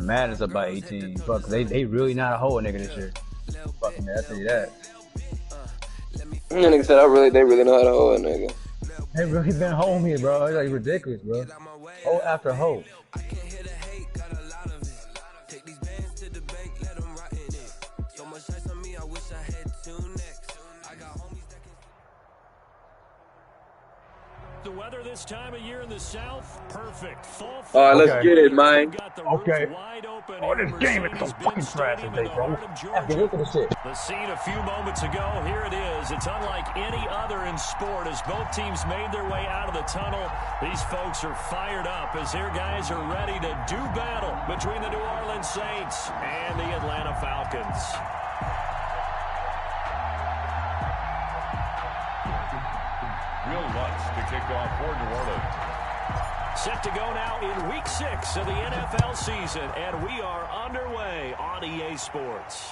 mad as up by 18. Fuck, they really not a whole nigga this year. Fucking man, I tell you that. And nigga said, they really know how to hold a nigga. They really been holding me, bro. It's like ridiculous, bro. Hoe after hoe. The weather this time of year in the South, perfect. Fall. All right, let's get it, man. Okay. Oh, this game is so fucking trash today, bro. After look at this shit. The scene a few moments ago, here it is. It's unlike any other in sport as both teams made their way out of the tunnel. These folks are fired up as their guys are ready to do battle between the New Orleans Saints and the Atlanta Falcons. Will Lutz to kick off for New Orleans. Set to go now in Week 6 of the NFL season, and we are underway on EA Sports.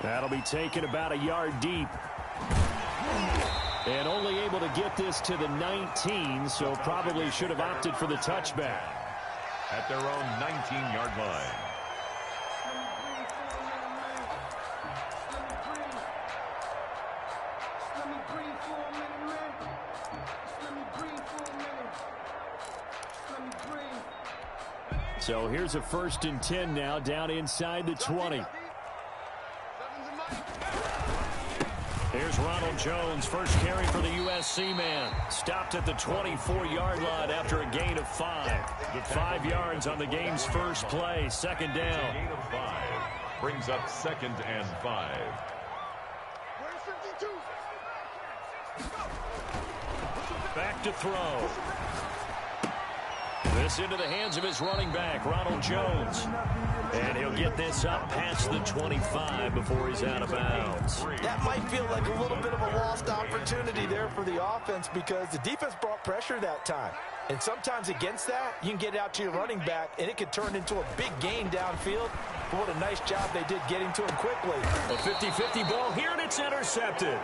That'll be taken about a yard deep. And only able to get this to the 19, so probably should have opted for the touchback. At their own 19-yard line. So here's a 1st and 10 now, down inside the 20. Here's Ronald Jones, first carry for the USC man. Stopped at the 24-yard line after a gain of 5. 5 yards on the game's first play, 2nd down. Gain of 5 brings up 2nd and 5. Back to throw. This into the hands of his running back, Ronald Jones. And he'll get this up past the 25 before he's out of bounds. That might feel like a little bit of a lost opportunity there for the offense because the defense brought pressure that time. And sometimes against that, you can get out to your running back, and it could turn into a big gain downfield. But what a nice job they did getting to him quickly. A 50-50 ball here, and it's intercepted.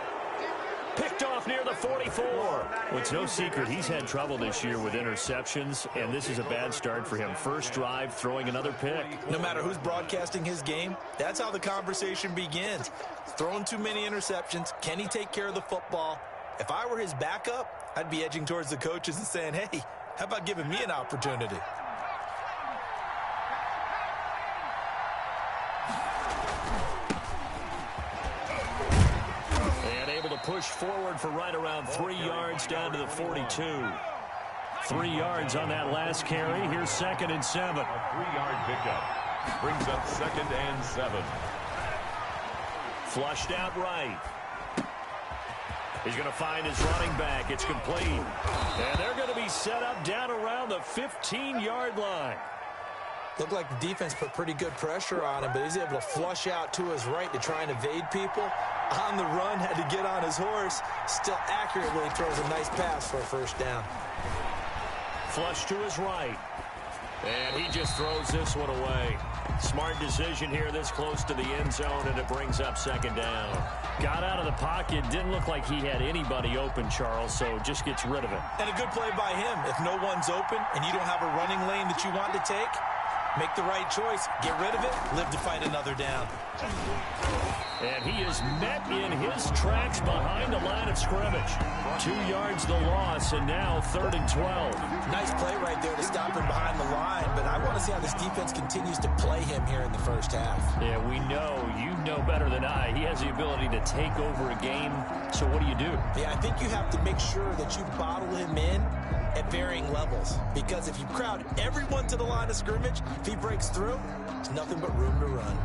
Picked off near the 44. Well, it's no secret he's had trouble this year with interceptions, and this is a bad start for him. First drive, throwing another pick. No matter who's broadcasting his game, that's how the conversation begins. Throwing too many interceptions. Can he take care of the football? If I were his backup, I'd be edging towards the coaches and saying, hey, how about giving me an opportunity? Push forward for right around 3 yards down to the 42. 3 yards on that last carry. Here's 2nd and 7. A 3-yard pickup brings up 2nd and 7. Flushed out right. He's going to find his running back. It's complete. And they're going to be set up down around the 15-yard line. Looked like the defense put pretty good pressure on him, but he's able to flush out to his right to try and evade people. On the run, had to get on his horse. Still accurately throws a nice pass for a 1st down. Flush to his right. And he just throws this one away. Smart decision here this close to the end zone, and it brings up 2nd down. Got out of the pocket. Didn't look like he had anybody open, Charles, so just gets rid of it. And a good play by him. If no one's open and you don't have a running lane that you want to take, make the right choice. Get rid of it. Live to fight another down. And he is met in his tracks behind the line of scrimmage. 2 yards the loss, and now 3rd and 12. Nice play right there to stop him behind the line, but I want to see how this defense continues to play him here in the 1st half. Yeah, we know. You know better than I. He has the ability to take over a game, so what do you do? Yeah, I think you have to make sure that you bottle him in at varying levels, because if you crowd everyone to the line of scrimmage, if he breaks through, there's nothing but room to run.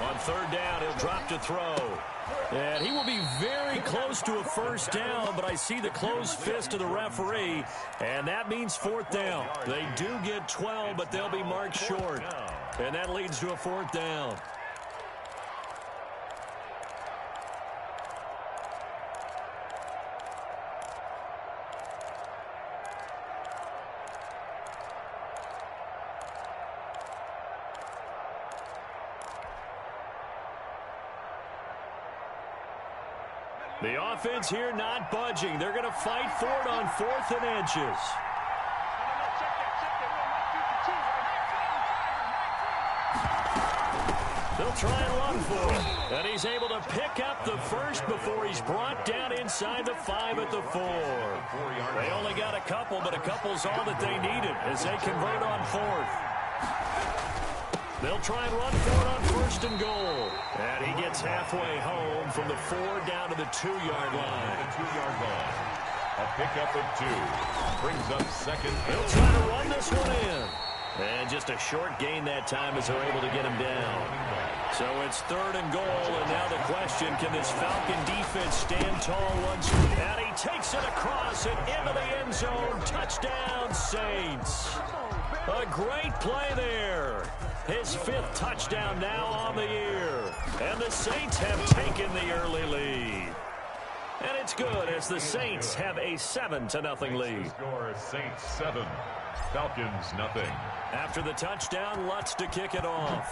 On 3rd down, he'll drop to throw. And he will be very close to a 1st down, but I see the closed fist of the referee, and that means 4th down. They do get 12, but they'll be marked short. And that leads to a 4th down. The offense here not budging. They're going to fight for it on 4th and inches. They'll try and run for it. And he's able to pick up the first before he's brought down inside the 5 at the 4. They only got a couple, but a couple's all that they needed as they convert on 4th. They'll try and run for it on 1st and goal. And he gets halfway home from the 4 down to the 2-yard line. A pickup of 2. Brings up 2nd. They'll try to run this one in. And just a short gain that time as they're able to get him down. So it's 3rd and goal, and now the question, can this Falcon defense stand tall once? And he takes it across and into the end zone. Touchdown, Saints. A great play there. His 5th touchdown now on the year. And the Saints have taken the early lead. And it's good as the Saints have a 7-0 lead. Score Saints 7, Falcons nothing. After the touchdown, Lutz to kick it off.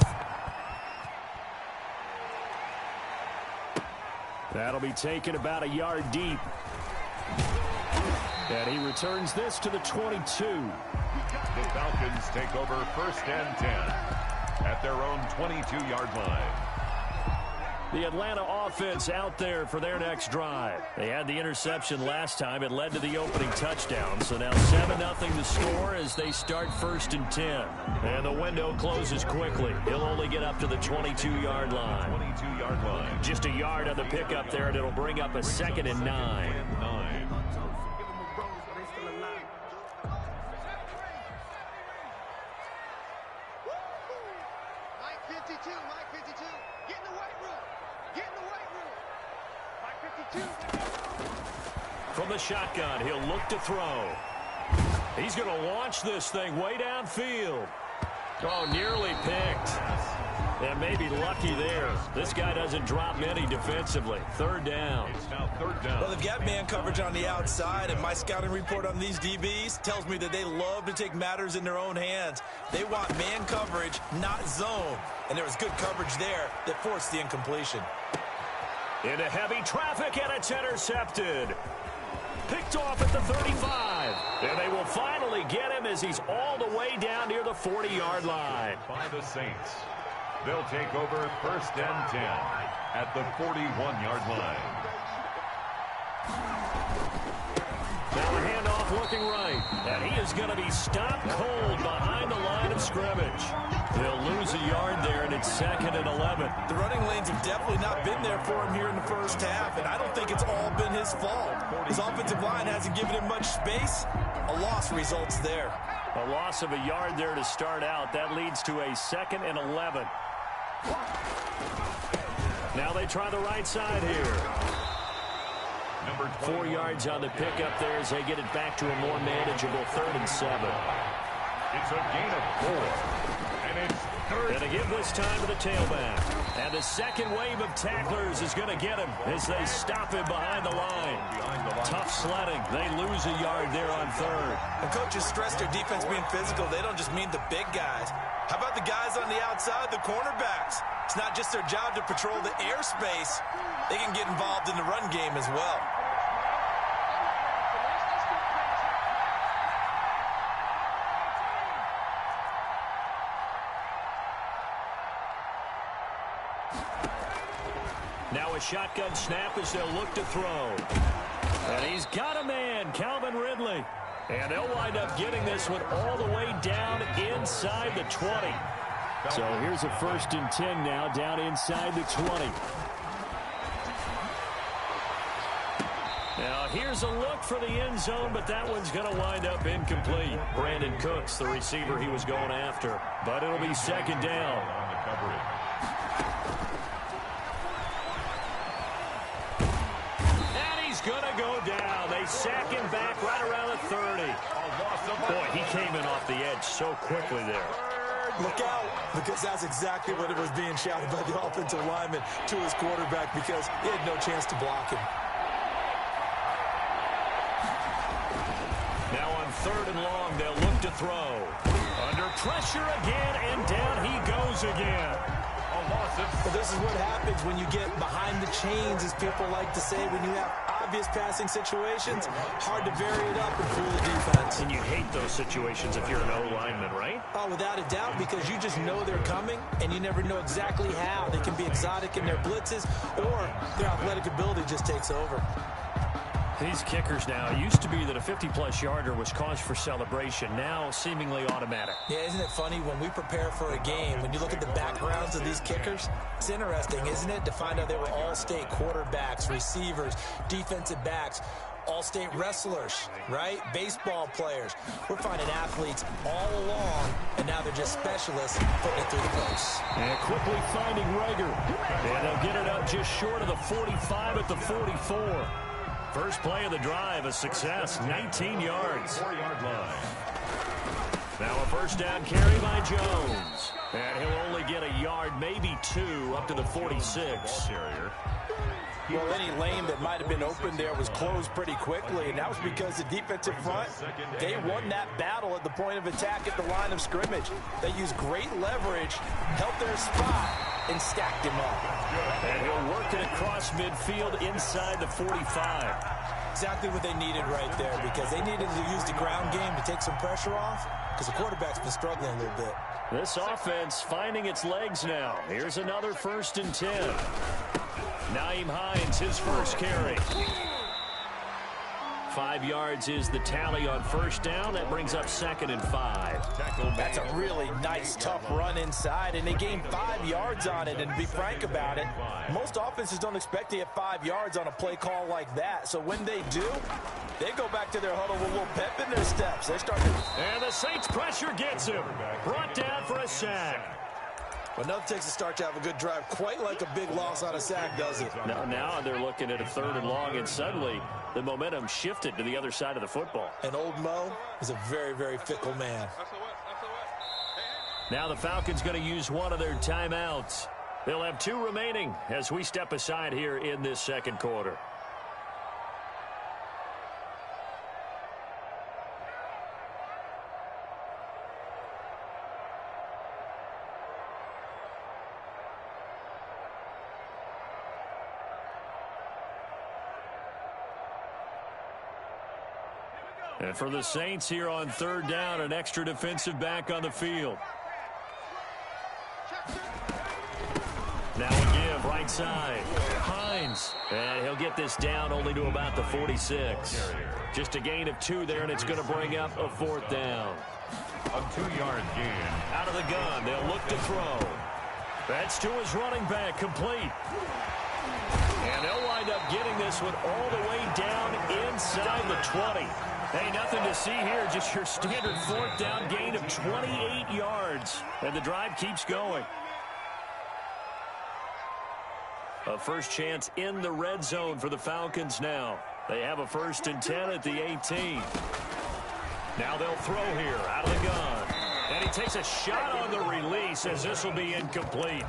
That'll be taken about a yard deep. And he returns this to the 22. The Falcons take over 1st and 10 at their own 22-yard line. The Atlanta offense out there for their next drive. They had the interception last time. It led to the opening touchdown. So now 7-0 to score as they start 1st and 10. And the window closes quickly. He'll only get up to the 22-yard line. 22-yard line. Just a yard on the pickup there, and it'll bring up a 2nd and 9. From the shotgun, he'll look to throw. He's going to launch this thing way downfield. Oh, nearly picked. And maybe lucky there. This guy doesn't drop many defensively. 3rd down. It's now 3rd down. Well, they've got man coverage on the outside, and my scouting report on these DBs tells me that they love to take matters in their own hands. They want man coverage, not zone. And there was good coverage there that forced the incompletion. Into heavy traffic, and it's intercepted. Picked off at the 35. And they will finally get him as he's all the way down near the 40-yard line. By the Saints. They'll take over 1st and 10 at the 41-yard line. Now a handoff looking right. And he is going to be stopped cold behind the line of scrimmage. He'll lose a yard there, and it's 2nd and 11. The running lanes have definitely not been there for him here in the first half, and I don't think it's all been his fault. His offensive line hasn't given him much space. A loss results there. A loss of a yard there to start out. That leads to a 2nd and 11. Now they try the right side here. 4 yards on the pickup there as they get it back to a more manageable 3rd and 7. It's a gain of 4. And it's 3rd. And to give this time to the tailback. And the second wave of tacklers is going to get him as they stop him behind the line. Tough sledding. They lose a yard there on 3rd. When coaches stress their defense being physical, they don't just mean the big guys. How about the guys on the outside, the cornerbacks? It's not just their job to patrol the airspace. They can get involved in the run game as well. Now a shotgun snap as they'll look to throw. And he's got a man, Calvin Ridley. And they'll wind up getting this one all the way down inside the 20. So here's a 1st and 10 now down inside the 20. Now here's a look for the end zone, but that one's going to wind up incomplete. Brandon Cooks, the receiver he was going after. But it'll be 2nd down. On the coverage. Going to go down. They sack him back right around the 30. Boy, he came in off the edge so quickly there. Look out, because that's exactly what it was being shouted by the offensive lineman to his quarterback because he had no chance to block him. Now on 3rd and long, they'll look to throw. Under pressure again, and down he goes again. Well, this is what happens when you get behind the chains, as people like to say, when you have obvious passing situations. Hard to vary it up and fool the defense. And you hate those situations if you're an O-lineman, right? Oh, without a doubt, because you just know they're coming, and you never know exactly how. They can be exotic in their blitzes, or their athletic ability just takes over. These kickers now, it used to be that a 50-plus yarder was cause for celebration. Now, seemingly automatic. Yeah, isn't it funny when we prepare for a game, when you look at the backgrounds of these kickers, it's interesting, isn't it, to find out they were all-state quarterbacks, receivers, defensive backs, all-state wrestlers, right? Baseball players. We're finding athletes all along, and now they're just specialists putting it through the posts. And quickly finding Rager. And they'll get it up just short of the 45 at the 44. First play of the drive, a success, 19 yards. 4-yard line. Now a first down carry by Jones. And he'll only get a yard, maybe two, up to the 46. Well, any lane that might have been open there was closed pretty quickly, and that was because the defensive front, they won that battle at the point of attack at the line of scrimmage. They used great leverage, held their spot, and stacked him up. And he'll work it across midfield inside the 45. Exactly what they needed right there, because they needed to use the ground game to take some pressure off, because the quarterback's been struggling a little bit. This offense finding its legs now. Here's another 1st and 10. Naeem Hines, his first carry. 5 yards is the tally on first down. That brings up 2nd and 5. That's a really nice, tough run inside, and they gained 5 yards on it. And to be frank about it, most offenses don't expect to get 5 yards on a play call like that. So when they do, they go back to their huddle with a little pep in their steps. They start to... And the Saints pressure gets him. Brought down for a sack. But nothing takes a start to have a good drive, quite like a big loss on a sack, does it? Now they're looking at a 3rd and long, and suddenly the momentum shifted to the other side of the football. And old Mo is a very, very fickle man. Now the Falcons going to use one of their timeouts. They'll have 2 remaining as we step aside here in this 2nd quarter. And for the Saints here on 3rd down, an extra defensive back on the field. Now a give, right side. Hines. And he'll get this down only to about the 46. Just a gain of 2 there, and it's going to bring up a 4th down. A 2-yard gain. Out of the gun, they'll look to throw. That's to his running back, complete. And they'll wind up getting this one all the way down inside the 20. Hey, nothing to see here, just your standard 4th down gain of 28 yards. And the drive keeps going. A first chance in the red zone for the Falcons now. They have a 1st and 10 at the 18. Now they'll throw here out of the gun. And he takes a shot on the release as this will be incomplete.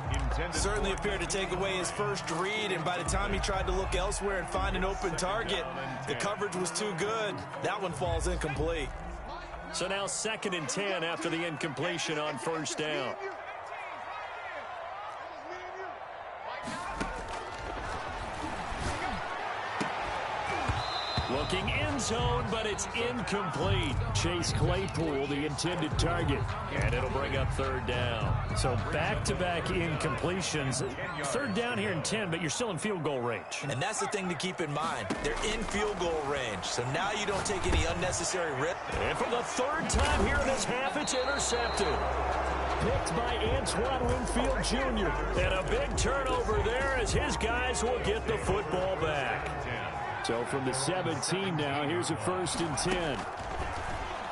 Certainly appeared to take away his first read, and by the time he tried to look elsewhere and find an open target, the coverage was too good. That one falls incomplete. So now 2nd and 10 after the incompletion on 1st down. Looking end zone, but it's incomplete. Chase Claypool, the intended target. And it'll bring up 3rd down. So back-to-back incompletions. 3rd down here in 10, but you're still in field goal range. And that's the thing to keep in mind. They're in field goal range. So now you don't take any unnecessary risk. And for the 3rd time here in this half, it's intercepted. Picked by Antoine Winfield Jr. And a big turnover there as his guys will get the football back. So from the 17 now, here's a 1st and 10.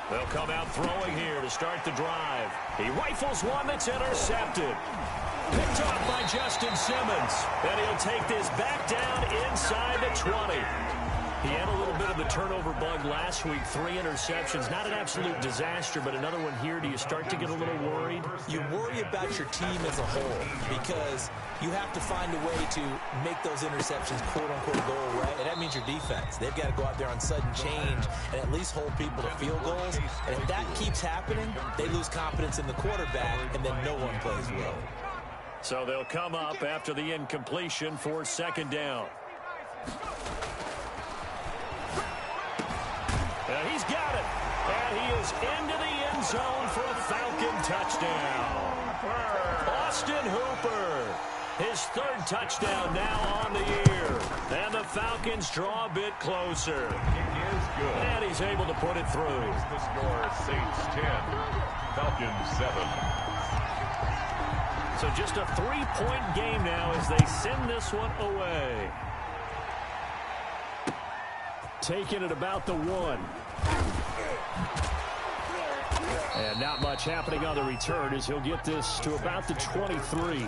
They'll come out throwing here to start the drive. He rifles one that's intercepted. Picked off by Justin Simmons. And he'll take this back down inside the 20. He had a little bit of the turnover bug last week, 3 interceptions. Not an absolute disaster, but another one here. Do you start to get a little worried? You worry about your team as a whole because you have to find a way to make those interceptions quote-unquote go away, and that means your defense. They've got to go out there on sudden change and at least hold people to field goals. And if that keeps happening, they lose confidence in the quarterback, and then no one plays well. So they'll come up after the incompletion for second down. And he's got it. And he is into the end zone for a Falcon touchdown. Austin Hooper, his third touchdown now on the year. And the Falcons draw a bit closer. He is good. And he's able to put it through. Makes the score Saints 10, Falcons 7. So just a 3-point game now as they send this one away. Taking it about the 1. And not much happening on the return as he'll get this to about the 23.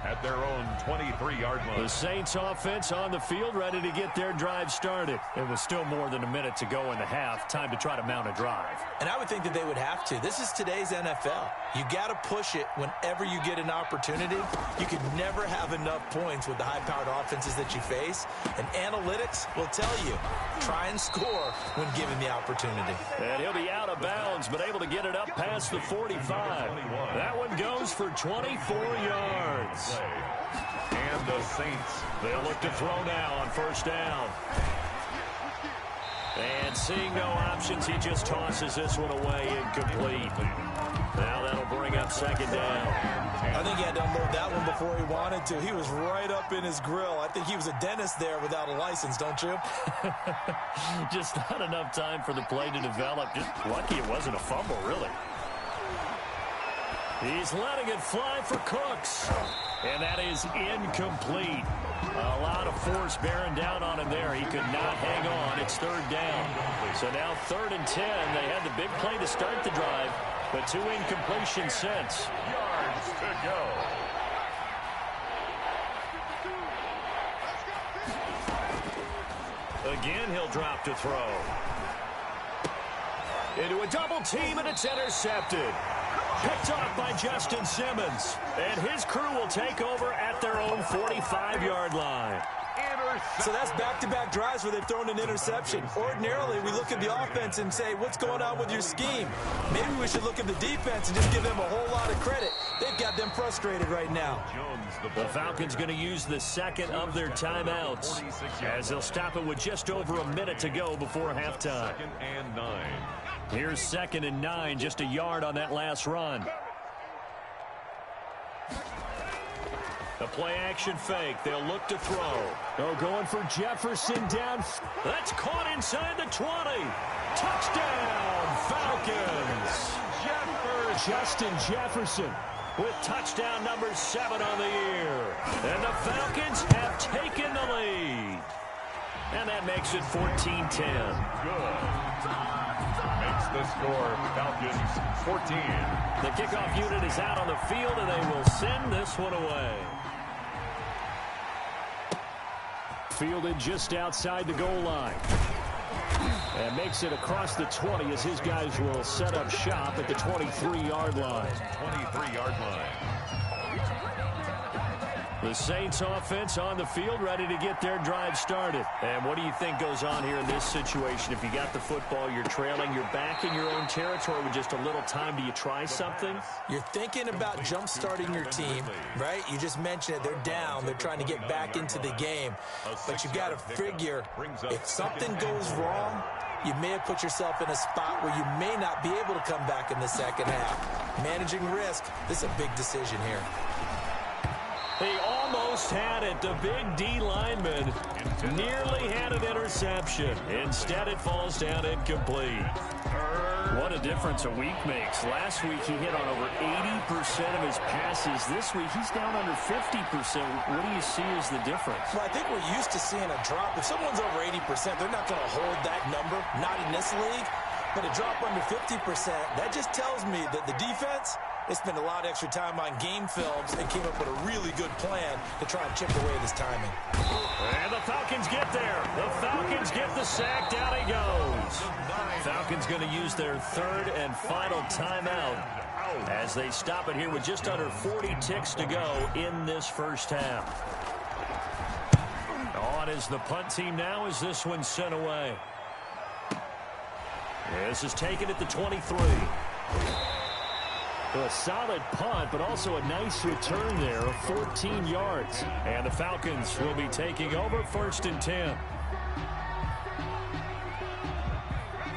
At their own 23-yard line. The Saints offense on the field ready to get their drive started. It was still more than a minute to go in the half. Time to try to mount a drive. And I would think that they would have to. This is today's NFL. You got to push it whenever you get an opportunity. You can never have enough points with the high-powered offenses that you face. And analytics will tell you, try and score when given the opportunity. And he'll be out of bounds, but able to get it up past the 45. That one goes for 24 yards. And the Saints, they'll look to throw now on first down. And seeing no options, he just tosses this one away incomplete. Now that'll bring up second down. I think he had to unload that one before he wanted to. He was right up in his grill. I think he was a dentist there without a license, don't you? Just not enough time for the play to develop. Just lucky it wasn't a fumble, really. He's letting it fly for Cooks. And that is incomplete. A lot of force bearing down on him there. He could not hang on. It's third down. So now 3rd and 10. They had the big play to start the drive, but 2 incompletions since. yards to go. Again, he'll drop to throw. Into a double team, and it's intercepted. Picked off by Justin Simmons. And his crew will take over at their own 45-yard line. So that's back-to-back drives where they've thrown an interception. Ordinarily, we look at the offense and say, what's going on with your scheme? Maybe we should look at the defense and just give them a whole lot of credit. They've got them frustrated right now. The Falcons going to use the second of their timeouts as they'll stop it with just over a minute to go before halftime. 2nd and 9. Here's 2nd and 9, just a yard on that last run. The play-action fake. They'll look to throw. Oh, going for Jefferson down. That's caught inside the 20. Touchdown, Falcons. Justin Jefferson with touchdown number 7 on the year. And the Falcons have taken the lead. And that makes it 14-10. Good. Makes the score Falcons 14. The kickoff unit is out on the field, and they will send this one away. Fielded just outside the goal line. And makes it across the 20 as his guys will set up shop at the 23-yard line. 23-yard line. The Saints offense on the field ready to get their drive started. And what do you think goes on here in this situation? If you got the football, you're trailing, you're back in your own territory with just a little time. Do you try something? You're thinking about jump-starting your team, right? You just mentioned it. They're down. They're trying to get back into the game. But you've got to figure if something goes wrong, you may have put yourself in a spot where you may not be able to come back in the second half. Managing risk, this is a big decision here. He almost had it. The big D lineman nearly had an interception. Instead, it falls down incomplete. What a difference a week makes. Last week, he hit on over 80% of his passes. This week, he's down under 50%. What do you see as the difference? Well, I think we're used to seeing a drop. If someone's over 80%, they're not going to hold that number, not in this league. But a drop under 50%, that just tells me that the defense, they spent a lot of extra time on game films and came up with a really good plan to try and chip away this timing. And the Falcons get there. The Falcons get the sack. Down he goes. Falcons going to use their 3rd and final timeout as they stop it here with just under 40 ticks to go in this first half. On is the punt team now as this one's sent away. This is taken at the 23. A solid punt, but also a nice return there of 14 yards. And the Falcons will be taking over 1st and 10.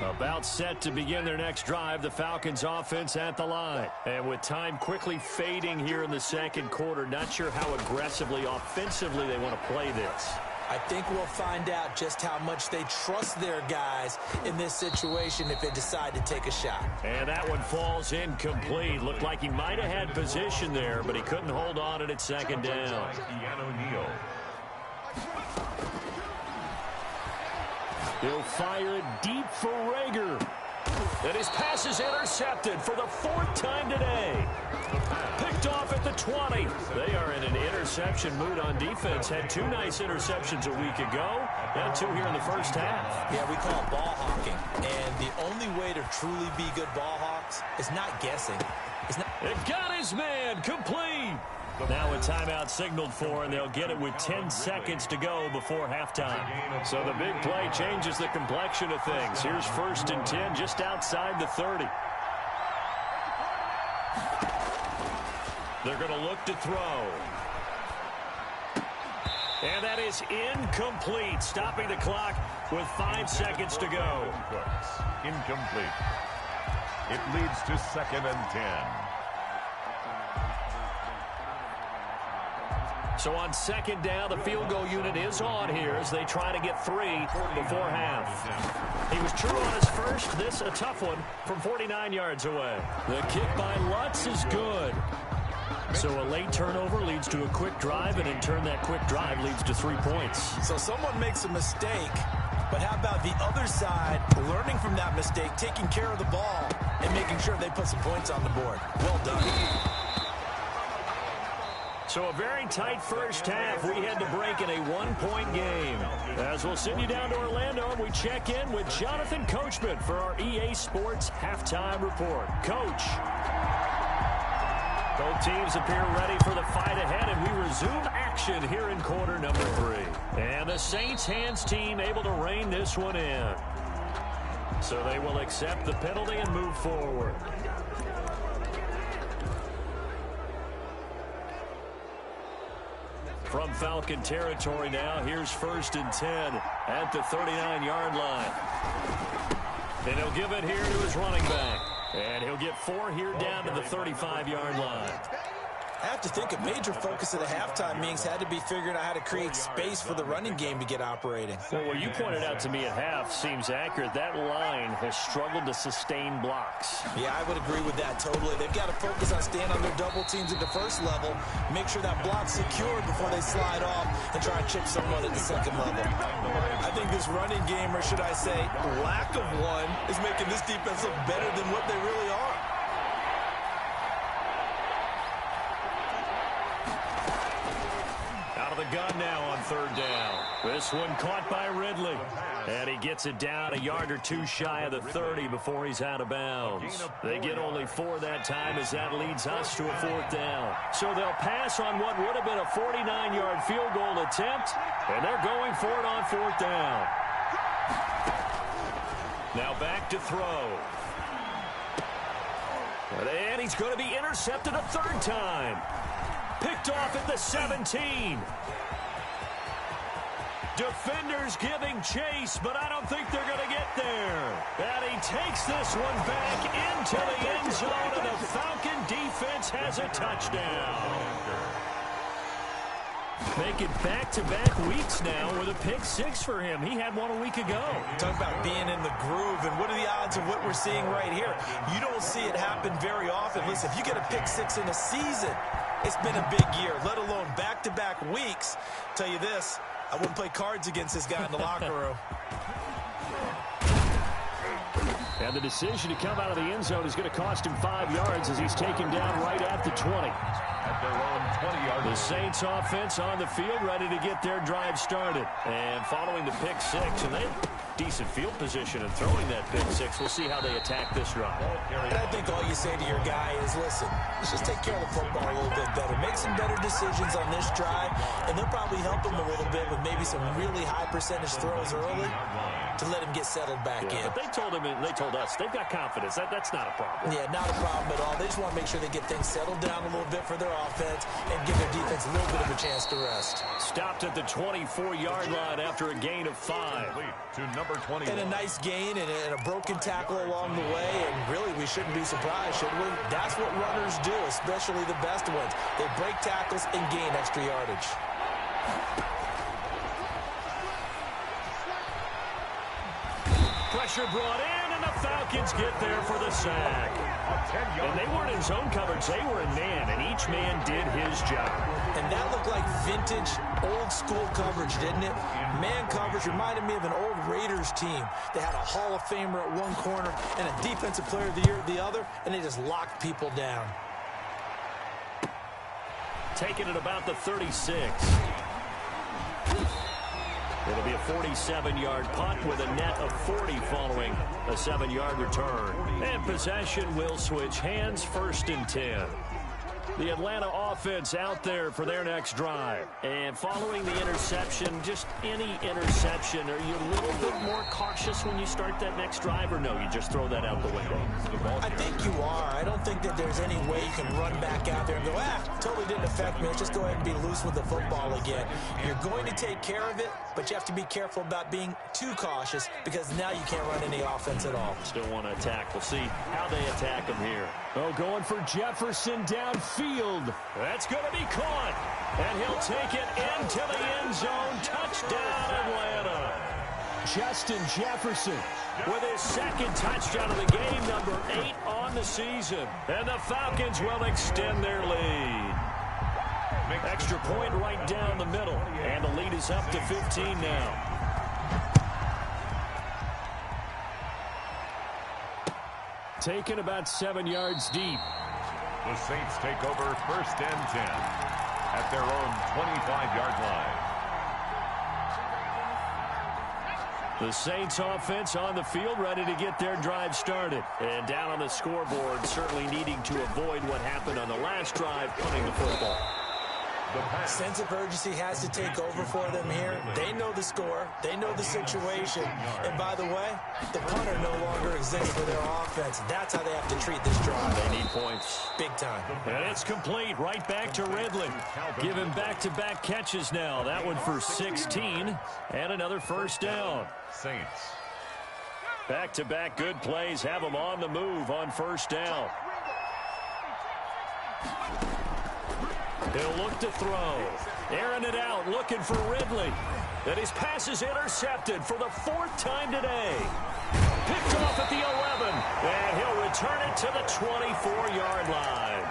About set to begin their next drive, the Falcons offense at the line. And with time quickly fading here in the second quarter, not sure how aggressively, offensively they want to play this. I think we'll find out just how much they trust their guys in this situation if they decide to take a shot. And that one falls incomplete. Looked like he might have had position there, but he couldn't hold on at 2nd down. He'll fire it deep for Rager. And his pass is intercepted for the 4th time today. Picked off at the 20. They are in an interception mood on defense. Had 2 nice interceptions a week ago. And 2 here in the first half. Yeah, we call it ball hawking. And the only way to truly be good ball hawks is not guessing. It got his man complete. Now a timeout signaled for, and they'll get it with 10 seconds to go before halftime. So the big play changes the complexion of things. Here's 1st and 10 just outside the 30. They're going to look to throw. And that is incomplete, stopping the clock with 5 seconds to go. Incomplete. It leads to 2nd and 10. So on 2nd down, the field goal unit is on here as they try to get 3 before half. He was true on his first. This a tough one from 49 yards away. The kick by Lutz is good. So a late turnover leads to a quick drive, and in turn that quick drive leads to 3 points. So someone makes a mistake, but how about the other side learning from that mistake, taking care of the ball, and making sure they put some points on the board? Well done. So a very tight first half. We had to break in a 1-point game. As we'll send you down to Orlando, and we check in with Jonathan Coachman for our EA Sports Halftime Report. Coach. Both teams appear ready for the fight ahead, and we resume action here in quarter number 3. And the Saints hands team able to rein this one in. So they will accept the penalty and move forward. From Falcon territory now, here's 1st and 10 at the 39-yard line. And he'll give it here to his running back. And he'll get 4 here down to the 35-yard line. I have to think a major focus of the halftime meetings had to be figuring out how to create space for the running game to get operating. Well, what you pointed out to me at half seems accurate. That line has struggled to sustain blocks. Yeah, I would agree with that totally. They've got to focus on staying on their double teams at the first level, make sure that block's secured before they slide off and try and chip someone at the second level. I think this running game, or should I say lack of one, is making this defense look better than what they really are. The gun now on 3rd down. This one caught by Ridley. And he gets it down a yard or 2 shy of the 30 before he's out of bounds. They get only 4 that time as that leads us to a 4th down. So they'll pass on what would have been a 49-yard field goal attempt. And they're going for it on 4th down. Now back to throw. And he's going to be intercepted a 3rd time. Picked off at the 17. Defenders giving chase, but I don't think they're going to get there. And he takes this one back into the end zone, and the Falcon defense has a touchdown. Make it back-to-back weeks now with a pick 6 for him. He had one a week ago. Talk about being in the groove, and what are the odds of what we're seeing right here? You don't see it happen very often. Listen, if you get a pick 6 in a season, it's been a big year, let alone back-to-back weeks. Tell you this, I wouldn't play cards against this guy in the locker room. And the decision to come out of the end zone is going to cost him 5 yards as he's taken down right at the 20. At their own 20-yard line. The Saints offense on the field ready to get their drive started. And following the pick 6, and decent field position and throwing that pick six. We'll see how they attack this drive. And I think all you say to your guy is, listen, let's just take care of the football a little bit better. Make some better decisions on this drive, and they'll probably help him a little bit with maybe some really high percentage throws early to let him get settled back in. But they told him, and they told us, they've got confidence. That's not a problem. Yeah, not a problem at all. They just want to make sure they get things settled down a little bit for their offense and give their defense a little bit of a chance to rest. Stopped at the 24-yard line after a gain of 5. To number 21. And a nice gain and a broken tackle along the way, and really we shouldn't be surprised, should we? That's what runners do, especially the best ones. They break tackles and gain extra yardage. Pressure brought in, and the Falcons get there for the sack. And they weren't in zone coverage, they were in man, and each man did his job. And that looked like vintage, old-school coverage, didn't it? Man coverage reminded me of an old Raiders team. They had a Hall of Famer at one corner and a Defensive Player of the Year at the other, and they just locked people down. Taking it about the 36. It'll be a 47-yard punt with a net of 40 following a 7-yard return. And possession will switch hands, 1st and 10. The Atlanta offense out there for their next drive. And following the interception, just any interception, are you a little bit more cautious when you start that next drive, or no, you just throw that out the window? I think you are. I don't think that there's any way you can run back out there and go, totally didn't affect me. Let's just go ahead and be loose with the football again. You're going to take care of it, but you have to be careful about being too cautious because now you can't run any offense at all. Still want to attack. We'll see how they attack him here. Oh, going for Jefferson downfield. That's going to be caught. And he'll take it into the end zone. Touchdown, Atlanta. Justin Jefferson with his 2nd touchdown of the game, number 8 on the season. And the Falcons will extend their lead. Extra point right down the middle. And the lead is up to 15 now. Taken about 7 yards deep. The Saints take over 1st and 10 at their own 25-yard line. The Saints offense on the field, ready to get their drive started. And down on the scoreboard, certainly needing to avoid what happened on the last drive, punting the football. Sense of urgency has to take over for them here. They know the score. They know the situation. And by the way, the punter no longer exists for their offense. That's how they have to treat this drive. They need points. Big time. And it's complete. Right back to Ridley. Give him back-to-back catches now. That one for 16. And another 1st down. Saints. Back-to-back good plays. Have them on the move on 1st down. He'll look to throw. Airing it out, looking for Ridley. And his pass is intercepted for the 4th time today. Picked off at the 11. And he'll return it to the 24-yard line.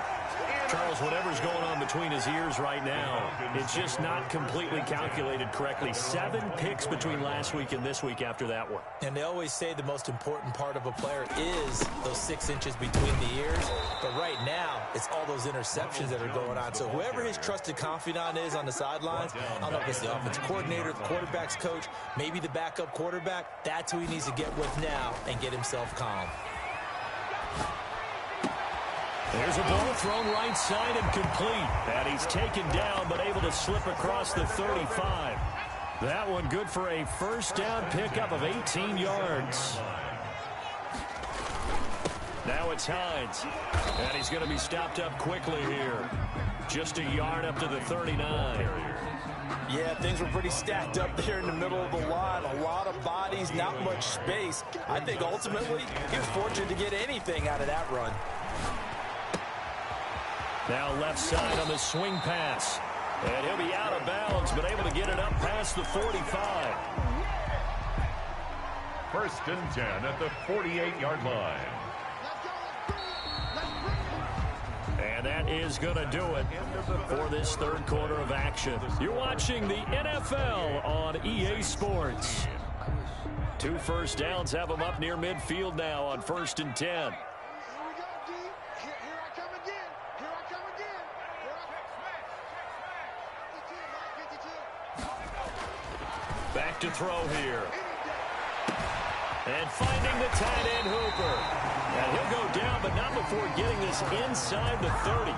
Charles, whatever's going on between his ears right now, it's just not completely calculated correctly. 7 picks between last week and this week after that one. And they always say the most important part of a player is those 6 inches between the ears. But right now, it's all those interceptions that are going on. So whoever his trusted confidant is on the sidelines, I don't know if it's the offensive coordinator, the quarterback's coach, maybe the backup quarterback, that's who he needs to get with now and get himself calm. There's a ball thrown right side and complete. And he's taken down but able to slip across the 35. That one good for a 1st down pickup of 18 yards. Now it's Hines. And he's going to be stopped up quickly here. Just a yard up to the 39. Yeah, things were pretty stacked up there in the middle of the line. A lot of bodies, not much space. I think ultimately he was fortunate to get anything out of that run. Now left side on the swing pass. And he'll be out of bounds, but able to get it up past the 45. 1st and 10 at the 48-yard line. And that is going to do it for this 3rd quarter of action. You're watching the NFL on EA Sports. 2 1st downs have them up near midfield now on 1st and 10. Back to throw here. And finding the tight end Hooper. And he'll go down, but not before getting this inside the 30.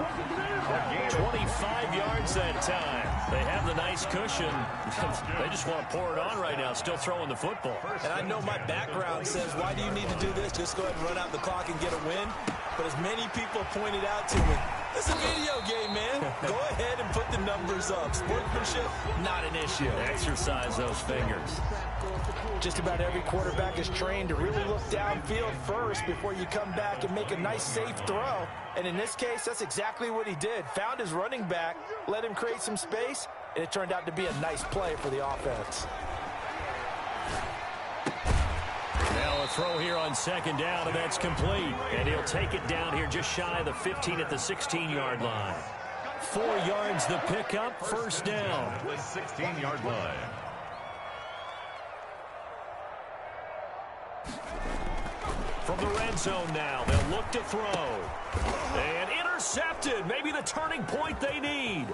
25 yards that time. They have the nice cushion. They just want to pour it on right now, still throwing the football. And I know my background says, why do you need to do this? Just go ahead and run out the clock and get a win. But as many people pointed out to me, it's a video game, man. Go ahead and put the numbers up. Sportsmanship, not an issue. Exercise those fingers. Just about every quarterback is trained to really look downfield first before you come back and make a nice, safe throw. And in this case, that's exactly what he did. Found his running back, let him create some space, and it turned out to be a nice play for the offense. Now a throw here on second down, and that's complete. And he'll take it down here just shy of the 15 at the 16-yard line. 4 yards the pickup, first down. The 16-yard line. From the red zone now, they'll look to throw. And intercepted, maybe the turning point they need.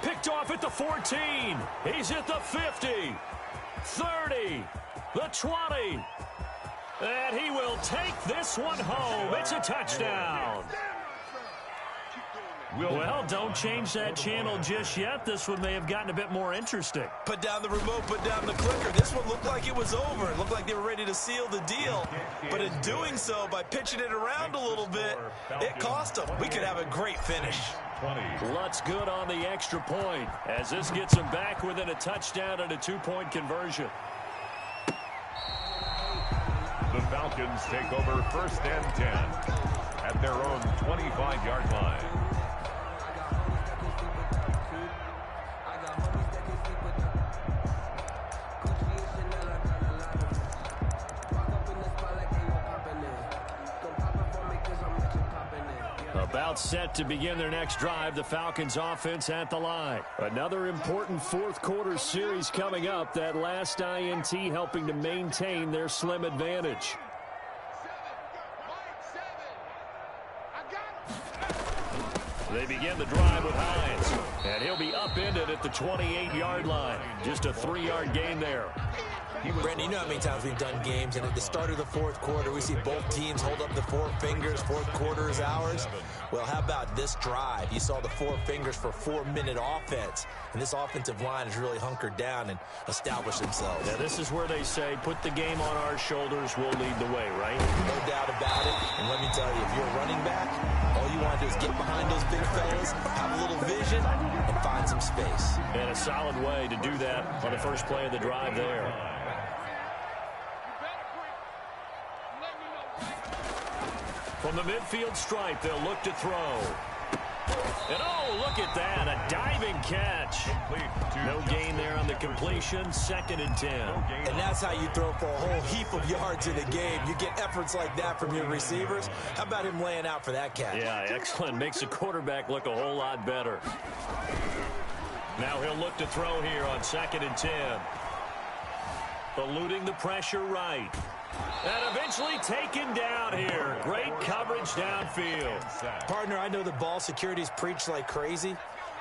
Picked off at the 14. He's at the 50, 30, the 20. And he will take this one home. It's a touchdown. Well, don't change that channel just yet. This one may have gotten a bit more interesting. Put down the remote, put down the clicker. This one looked like it was over. It looked like they were ready to seal the deal. But in doing so, by pitching it around a little bit, it cost them. We could have a great finish. Lutz good on the extra point as this gets them back within a touchdown and a 2-point conversion. The Falcons take over first and 10 at their own 25-yard line. About set to begin their next drive, the Falcons offense at the line. Another important fourth quarter series coming up. That last INT helping to maintain their slim advantage. They begin the drive with Hines. And he'll be upended at the 28-yard line. Just a 3-yard gain there. Brandon, you know how many times we've done games, and at the start of the fourth quarter, we see both teams hold up the 4 fingers, fourth quarter is ours. Well, how about this drive? You saw the 4 fingers for 4-minute offense, and this offensive line has really hunkered down and established themselves. Yeah, this is where they say, put the game on our shoulders, we'll lead the way, right? No doubt about it, and let me tell you, if you're a running back, all you want to do is get behind those big fellas, have a little vision, and find some space. And a solid way to do that on the first play of the drive there. From the midfield stripe, they'll look to throw. And oh, look at that, a diving catch. No gain there on the completion, 2nd and 10. And that's how you throw for a whole heap of yards in a game. You get efforts like that from your receivers. How about him laying out for that catch? Yeah, excellent. Makes the quarterback look a whole lot better. Now he'll look to throw here on 2nd and 10. Eluding the pressure right. And eventually taken down here. Great coverage downfield. Partner, I know the ball security is preached like crazy,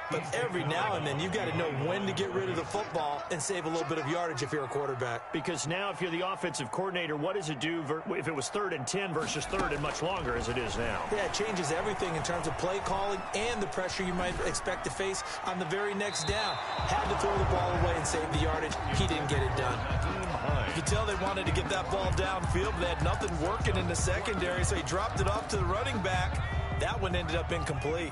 but every now and then you've got to know when to get rid of the football and save a little bit of yardage if you're a quarterback. Because now if you're the offensive coordinator, what does it do if it was 3rd and 10 versus 3rd and much longer as it is now? Yeah, it changes everything in terms of play calling and the pressure you might expect to face on the very next down. Had to throw the ball away and save the yardage. He didn't get it done. You can tell they wanted to get that ball downfield, but they had nothing working in the secondary, so he dropped it off to the running back. That one ended up incomplete.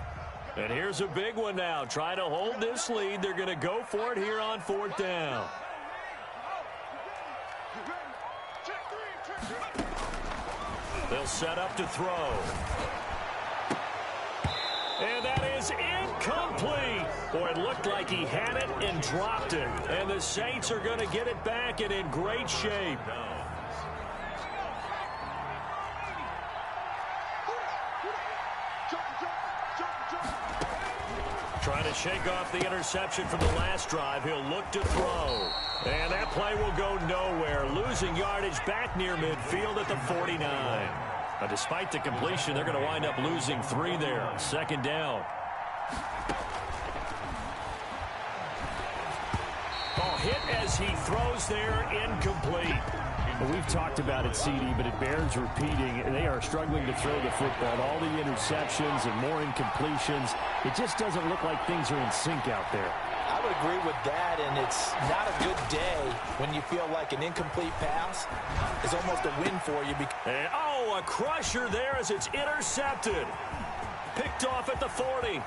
And here's a big one now. Try to hold this lead. They're going to go for it here on 4th down. They'll set up to throw. And that is incomplete. Boy, it looked like he had it and dropped it. And the Saints are going to get it back and in great shape. Trying to shake off the interception from the last drive. He'll look to throw. And that play will go nowhere. Losing yardage back near midfield at the 49. But despite the completion, they're going to wind up losing 3 there. 2nd down. Oh, hit as he throws there, incomplete. Well, we've talked about it, CD, but it bears repeating. They are struggling to throw the football. All the interceptions and more incompletions. It just doesn't look like things are in sync out there. I would agree with that, and it's not a good day when you feel like an incomplete pass is almost a win for you. And, oh, a crusher there as it's intercepted. Picked off at the 40.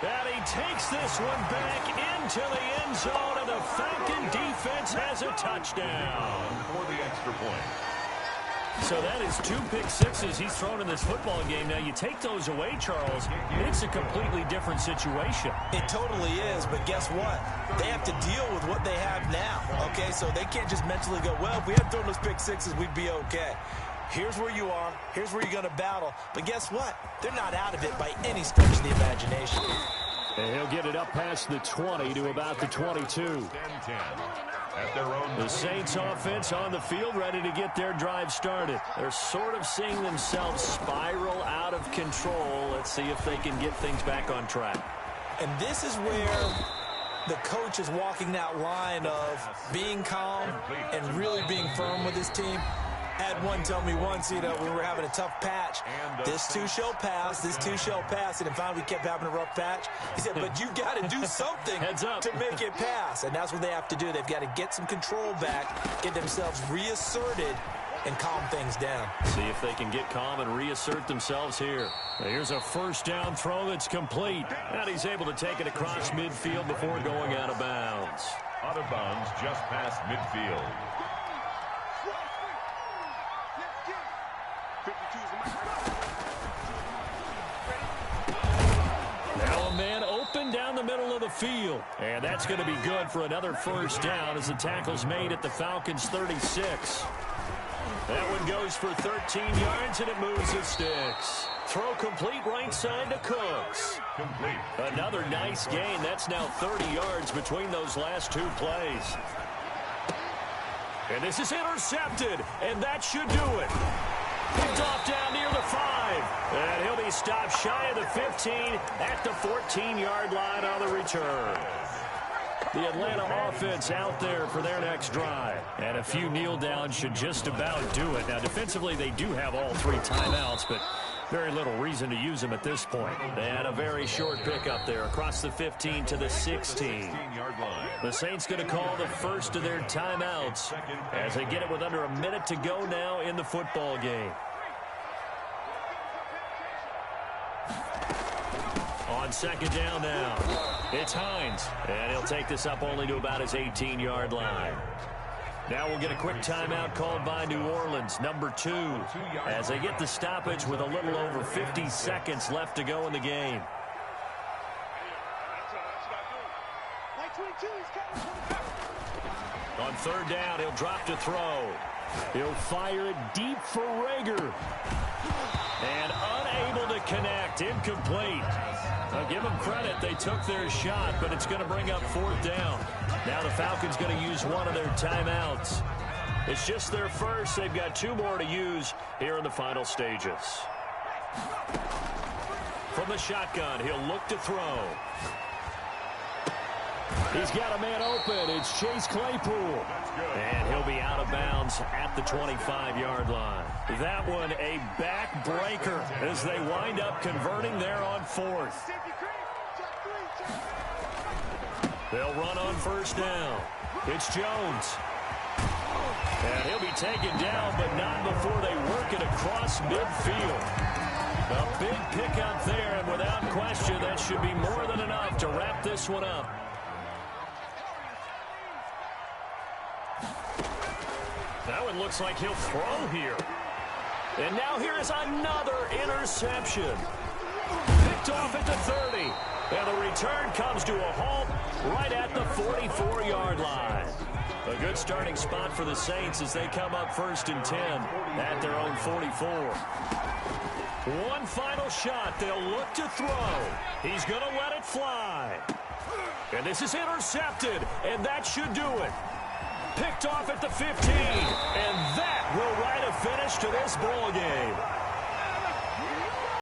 And he takes this one back into the end zone, and the Falcon defense has a touchdown. For the extra point. So that is 2 pick sixes he's thrown in this football game. Now, you take those away, Charles, and it's a completely different situation. It totally is, but guess what? They have to deal with what they have now, okay? So they can't just mentally go, well, if we had thrown those pick sixes, we'd be okay. Here's where you are. Here's where you're going to battle. But guess what? They're not out of it by any stretch of the imagination. And he'll get it up past the 20 to about the 22. The Saints offense on the field, ready to get their drive started. They're sort of seeing themselves spiral out of control. Let's see if they can get things back on track. And this is where the coach is walking that line of being calm and really being firm with his team. Had one tell me once, when we were having a tough patch, this too shall pass, this too shall pass, and finally we kept having a rough patch. He said, but you got to do something to make it pass, and that's what they have to do. They've got to get some control back, get themselves reasserted, and calm things down. See if they can get calm and reassert themselves here. Here's a first down throw that's complete, and he's able to take it across midfield before going out of bounds. Out of bounds just past midfield. Now a man open down the middle of the field. And that's going to be good for another first down as the tackle's made at the Falcons' 36. That one goes for 13 yards, and it moves the sticks. Throw complete right side to Cooks. Complete. Another nice gain. That's now 30 yards between those last 2 plays. And this is intercepted, and that should do it. Picked off down near the 5. And he'll be stopped shy of the 15 at the 14-yard line on the return. The Atlanta offense out there for their next drive. And a few kneel downs should just about do it. Now, defensively, they do have all 3 timeouts, but very little reason to use them at this point. And a very short pickup there across the 15 to the 16. The Saints going to call the first of their timeouts as they get it with under a minute to go now in the football game. On second down now, it's Hines, and he'll take this up only to about his 18-yard line. Now we'll get a quick timeout called by New Orleans, number 2, as they get the stoppage with a little over 50 seconds left to go in the game. On third down, he'll drop to throw. He'll fire it deep for Rager. And unable to connect, incomplete. I'll give them credit, they took their shot, but it's going to bring up 4th down. Now the Falcons going to use one of their timeouts. It's just their first. They've got 2 more to use here in the final stages. From the shotgun, he'll look to throw. He's got a man open. It's Chase Claypool. And he'll be out of bounds at the 25-yard line. That one a backbreaker as they wind up converting there on 4th. They'll run on first down. It's Jones. And he'll be taken down, but not before they work it across midfield. A big pickup there, and without question, that should be more than enough to wrap this one up. That one looks like he'll throw here. And now here is another interception. Picked off at the 30. And the return comes to a halt right at the 44-yard line. A good starting spot for the Saints as they come up 1st and 10 at their own 44. One final shot. They'll look to throw. He's going to let it fly. And this is intercepted, and that should do it. Picked off at the 15, and that will write a finish to this ball game.